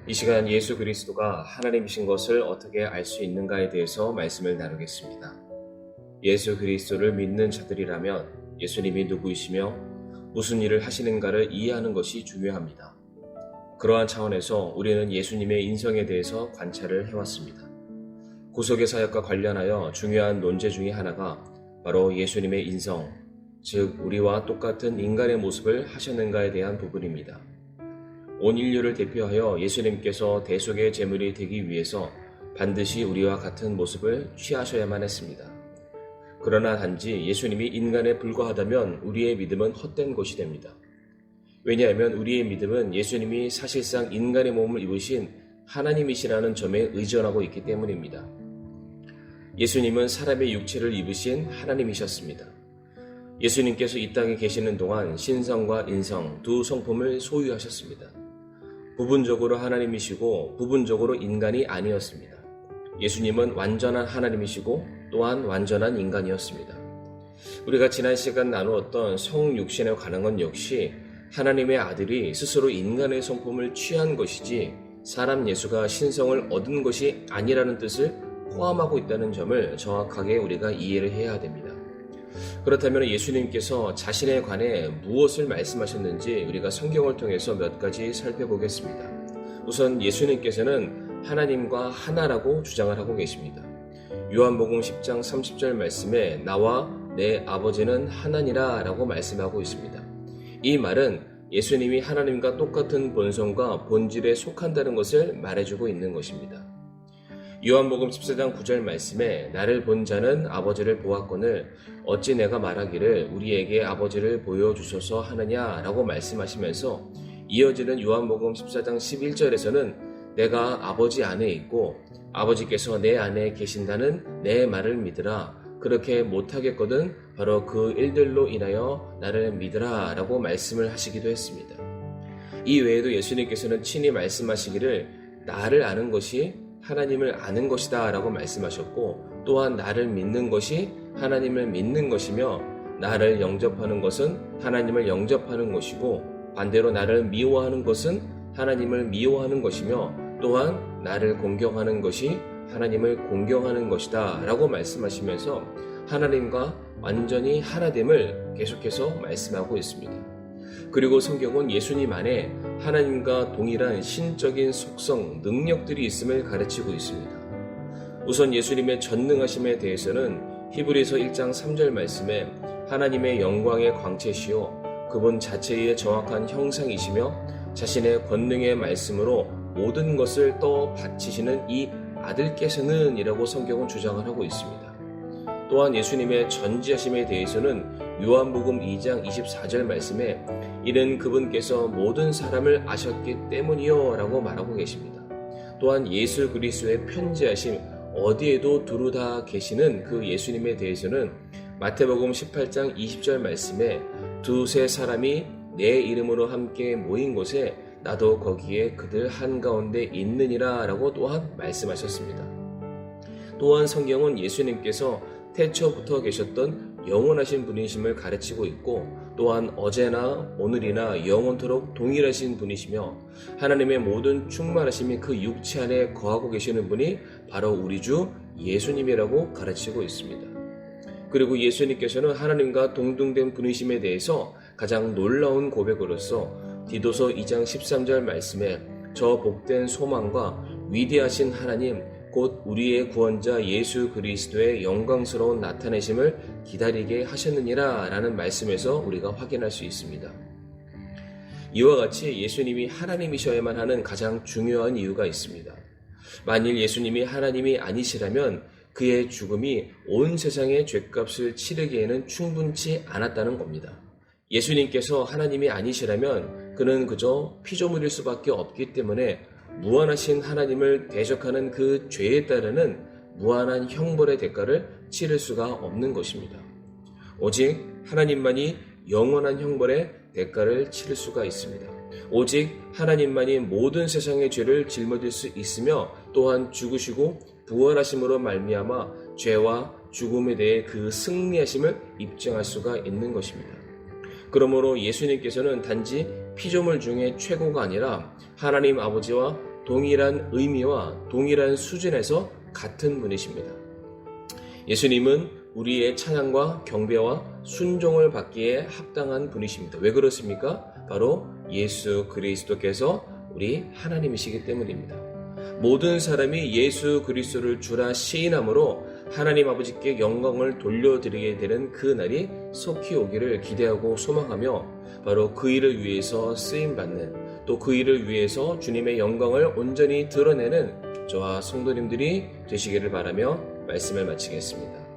이 시간 예수 그리스도가 하나님이신 것을 어떻게 알 수 있는가에 대해서 말씀을 나누겠습니다. 예수 그리스도를 믿는 자들이라면 예수님이 누구이시며 무슨 일을 하시는가를 이해하는 것이 중요합니다. 그러한 차원에서 우리는 예수님의 인성에 대해서 관찰을 해왔습니다. 구속의 사역과 관련하여 중요한 논제 중에 하나가 바로 예수님의 인성, 즉 우리와 똑같은 인간의 모습을 하셨는가에 대한 부분입니다. 온 인류를 대표하여 예수님께서 대속의 제물이 되기 위해서 반드시 우리와 같은 모습을 취하셔야만 했습니다. 그러나 단지 예수님이 인간에 불과하다면 우리의 믿음은 헛된 것이 됩니다. 왜냐하면 우리의 믿음은 예수님이 사실상 인간의 몸을 입으신 하나님이시라는 점에 의존하고 있기 때문입니다. 예수님은 사람의 육체를 입으신 하나님이셨습니다. 예수님께서 이 땅에 계시는 동안 신성과 인성 두 성품을 소유하셨습니다. 부분적으로 하나님이시고 부분적으로 인간이 아니었습니다. 예수님은 완전한 하나님이시고 또한 완전한 인간이었습니다. 우리가 지난 시간 나누었던 성육신에 관한 건 역시 하나님의 아들이 스스로 인간의 성품을 취한 것이지 사람 예수가 신성을 얻은 것이 아니라는 뜻을 포함하고 있다는 점을 정확하게 우리가 이해를 해야 됩니다. 그렇다면 예수님께서 자신에 관해 무엇을 말씀하셨는지 우리가 성경을 통해서 몇 가지 살펴보겠습니다. 우선 예수님께서는 하나님과 하나라고 주장을 하고 계십니다. 요한복음 10장 30절 말씀에 나와 내 아버지는 하나니라 라고 말씀하고 있습니다. 이 말은 예수님이 하나님과 똑같은 본성과 본질에 속한다는 것을 말해주고 있는 것입니다. 요한복음 14장 9절 말씀에 나를 본 자는 아버지를 보았거늘 어찌 내가 말하기를 우리에게 아버지를 보여주소서 하느냐 라고 말씀하시면서 이어지는 요한복음 14장 11절에서는 내가 아버지 안에 있고 아버지께서 내 안에 계신다는 내 말을 믿으라 그렇게 못하겠거든 바로 그 일들로 인하여 나를 믿으라 라고 말씀을 하시기도 했습니다. 이 외에도 예수님께서는 친히 말씀하시기를 나를 아는 것이 하나님을 아는 것이다 라고 말씀하셨고 또한 나를 믿는 것이 하나님을 믿는 것이며 나를 영접하는 것은 하나님을 영접하는 것이고 반대로 나를 미워하는 것은 하나님을 미워하는 것이며 또한 나를 공경하는 것이 하나님을 공경하는 것이다 라고 말씀하시면서 하나님과 완전히 하나됨을 계속해서 말씀하고 있습니다. 그리고 성경은 예수님 안에 하나님과 동일한 신적인 속성, 능력들이 있음을 가르치고 있습니다. 우선 예수님의 전능하심에 대해서는 히브리서 1장 3절 말씀에 하나님의 영광의 광채시요 그분 자체의 정확한 형상이시며 자신의 권능의 말씀으로 모든 것을 떠받치시는 이 아들께서는 이라고 성경은 주장을 하고 있습니다. 또한 예수님의 전지하심에 대해서는 요한복음 2장 24절 말씀에 이는 그분께서 모든 사람을 아셨기 때문이요 라고 말하고 계십니다. 또한 예수 그리스도의 편지하심 어디에도 두루 다 계시는 그 예수님에 대해서는 마태복음 18장 20절 말씀에 두세 사람이 내 이름으로 함께 모인 곳에 나도 거기에 그들 한가운데 있느니라 라고 또한 말씀하셨습니다. 또한 성경은 예수님께서 태초부터 계셨던 영원하신 분이심을 가르치고 있고 또한 어제나 오늘이나 영원토록 동일하신 분이시며 하나님의 모든 충만하심이 그 육체 안에 거하고 계시는 분이 바로 우리 주 예수님이라고 가르치고 있습니다. 그리고 예수님께서는 하나님과 동등된 분이심에 대해서 가장 놀라운 고백으로서 디도서 2장 13절 말씀에 저 복된 소망과 위대하신 하나님 곧 우리의 구원자 예수 그리스도의 영광스러운 나타내심을 기다리게 하셨느니라 라는 말씀에서 우리가 확인할 수 있습니다. 이와 같이 예수님이 하나님이셔야만 하는 가장 중요한 이유가 있습니다. 만일 예수님이 하나님이 아니시라면 그의 죽음이 온 세상의 죗값을 치르기에는 충분치 않았다는 겁니다. 예수님께서 하나님이 아니시라면 그는 그저 피조물일 수밖에 없기 때문에 무한하신 하나님을 대적하는 그 죄에 따르는 무한한 형벌의 대가를 치를 수가 없는 것입니다. 오직 하나님만이 영원한 형벌의 대가를 치를 수가 있습니다. 오직 하나님만이 모든 세상의 죄를 짊어질 수 있으며 또한 죽으시고 부활하심으로 말미암아 죄와 죽음에 대해 그 승리하심을 입증할 수가 있는 것입니다. 그러므로 예수님께서는 단지 피조물 중에 최고가 아니라 하나님 아버지와 동일한 의미와 동일한 수준에서 같은 분이십니다. 예수님은 우리의 찬양과 경배와 순종을 받기에 합당한 분이십니다. 왜 그렇습니까? 바로 예수 그리스도께서 우리 하나님이시기 때문입니다. 모든 사람이 예수 그리스도를 주라 시인함으로 하나님 아버지께 영광을 돌려드리게 되는 그 날이 속히 오기를 기대하고 소망하며 바로 그 일을 위해서 쓰임받는, 또 그 일을 위해서 주님의 영광을 온전히 드러내는 저와 성도님들이 되시기를 바라며 말씀을 마치겠습니다.